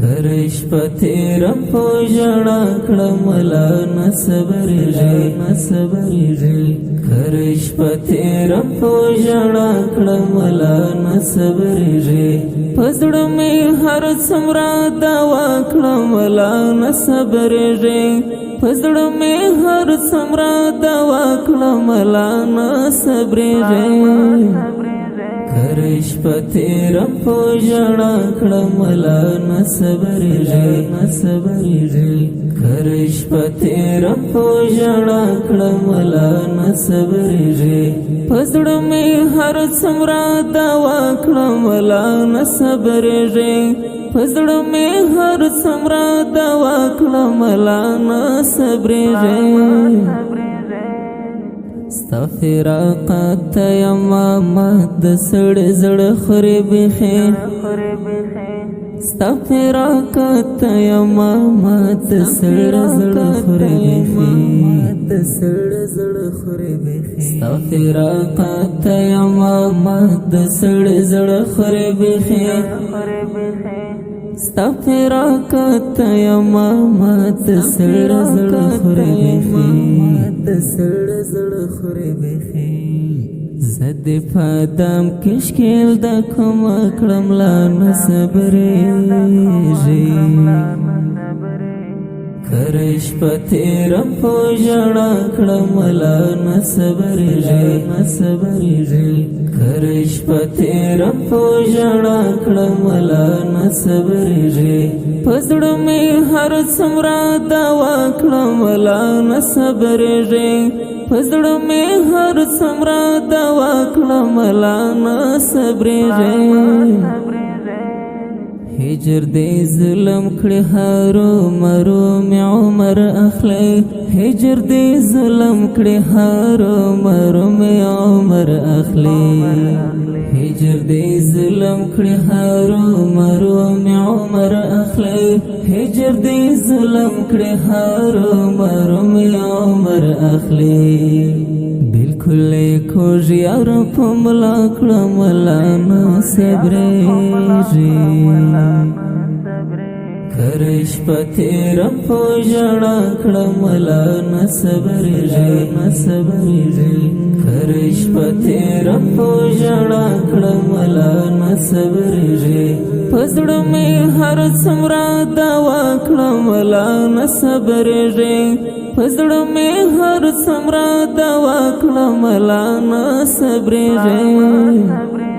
کرش پتیر پوجنا کڑملا نصبر ری کرش پتیر پوجنا کڑملا نصبر ری پزڑ میں ہر سمرا دوا کڑملا نصبر ری پزڑ میں ہر سمرا دوا کڑملا نصبر ری کرش پتیر پوجنا کڑملا نصبر ری کرش پتیر پوجنا کڑملا نصبر ری پزڑ میں ہر سمرا دوا کڑملا نصبر ری پزڑ میں ہر سمرا دوا کڑملا نصبر ری ستا فراقات یمامت د سړ زړه خورې بیخي ستا فراقات یمامت د سړ زړه خورې بیخي ستا فراقات یمامت د سړ زړه خورې بیخي ستا فراقات یمامت د سړ زړه خورې بیخي زد پادام کشکیل دا کم اکڑم لا نصبریږي کرش پتیر پوجنا کڑم لا نصبریږي کرش پتیر پوجنا کڑم لا نصبریږي پزړ میں ہر سمرا دوا کڑم لا نصبریږي پزړ میں ہر سمرا دوا کړم لا نصبر ری هجر دې ظلم کړي هارو مرو می عمر اخلي هجر دې ظلم کړي هارو مرو می عمر اخلي هجر دې ظلم کړي هارو مرو می عمر اخلي هجر دې ظلم کړي هارو مرو می عمر اخلي بالکل کوج یار پملا کړم لا نصبر ری کرش پتیر پوجنا کړم لا نصبر ری کرش پتیر پوجنا کړم لا نصبر ری پزړ میں ہر سمرا دوا کړم لا نصبر ری پزړ میں ہر سمرا دوا کړم لا نصبر ری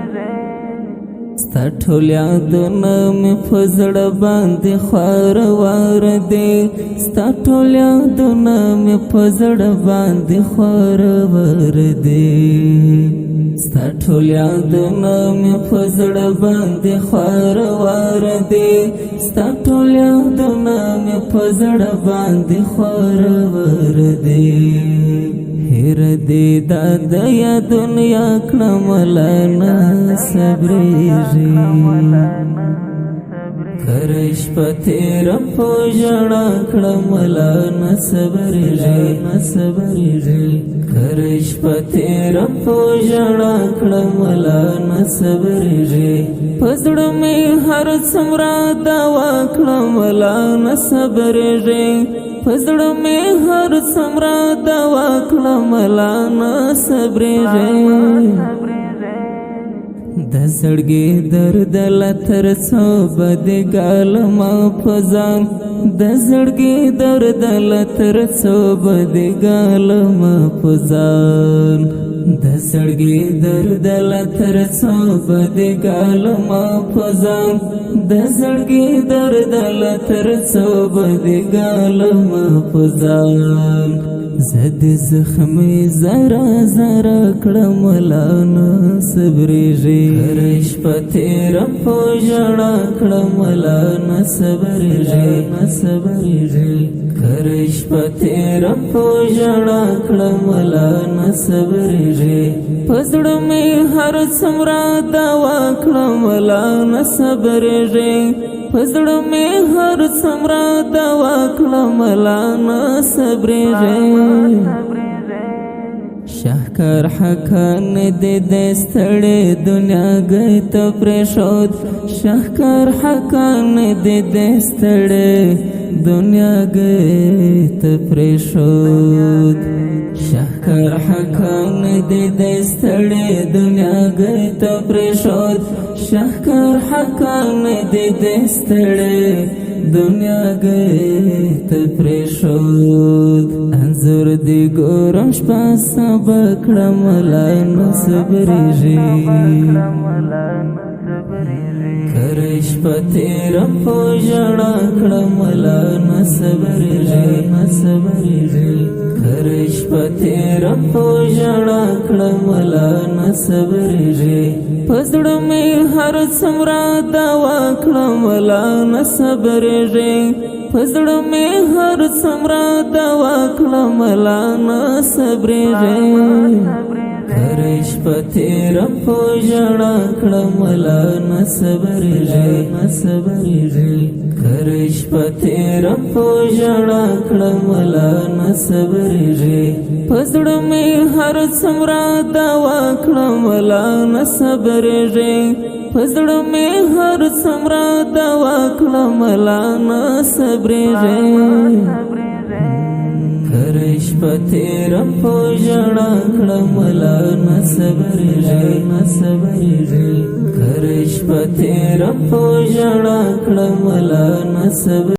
ستا ټول یادونه مې په زړه باندې خوار وار دی ستا ټول یادونه مې په زړه باندې خوار وار دی ستا ټول یادونه مې په زړه باندې خوار وار دی ستا ټول یادونه مې په زړه باندې خوار وار دی هر دې د یا دنیا کړم لا نصبر ری کرش پتیر پوجنا کړم لا نصبر ری کرش پتیر پوجنا کړم لا نصبر ری پزړ میں ہر سمرا دوا کړم لا نصبر ری پزړ میں ہر سمرا دوا کړم لا نصبر ری د زړګي درد لتر څو بد ګالم پزان د زړګي درد لتر څو بد ګالم پزان د زړګي درد لتر څو بد ګالم پزان د زړګي درد لتر څو بد ګالم پزان زد زخمی زرا زرا کړم لا نصبر ری کرش پتیر پوجنا کړم لا نصبر ری کرش پتیر پوجنا کړم لا نصبر ری پزړ میں ہر سمرا دوا کړم لا نصبر ری پزړ میں ہر سمرا دوا کړم لا نصبر ری شهکار حکان دې د ستړې دنیا گئی ته پرېښود شهکار حکان دې د ستړې دنیا گئی ته پرېښود شهکار حکان دې د ستړې دنیا گئی ته پرېښود شهکار حکان دې د ستړې دنیا گئی ته پرېښود انځور دې ګورم شپه سبا کړم لا نه صبرېږي کره شپه تېره په ژړا کړم لا نه صبرېږي کره شپه تېره په ژړا کړم لا نه صبرېږي په زړه مې هر څومره دعا کړم لا نه صبرېږي په زړه مې هر څومره دعا کړم لا نه صبرېږي کره شپه تېره په ژړا کړم لا نه صبرېږي کره شپه تېره په ژړا کړم لا نه صبرېږي په زړه مې هر څومره دعا کړم لا نه صبرېږي په زړه مې هر څومره دعا کړم لا نه صبرېږي کره شپه تېره په ژړا کړم لا نه صبرېږي کره شپه تېره په ژړا کړم لا نه صبرېږي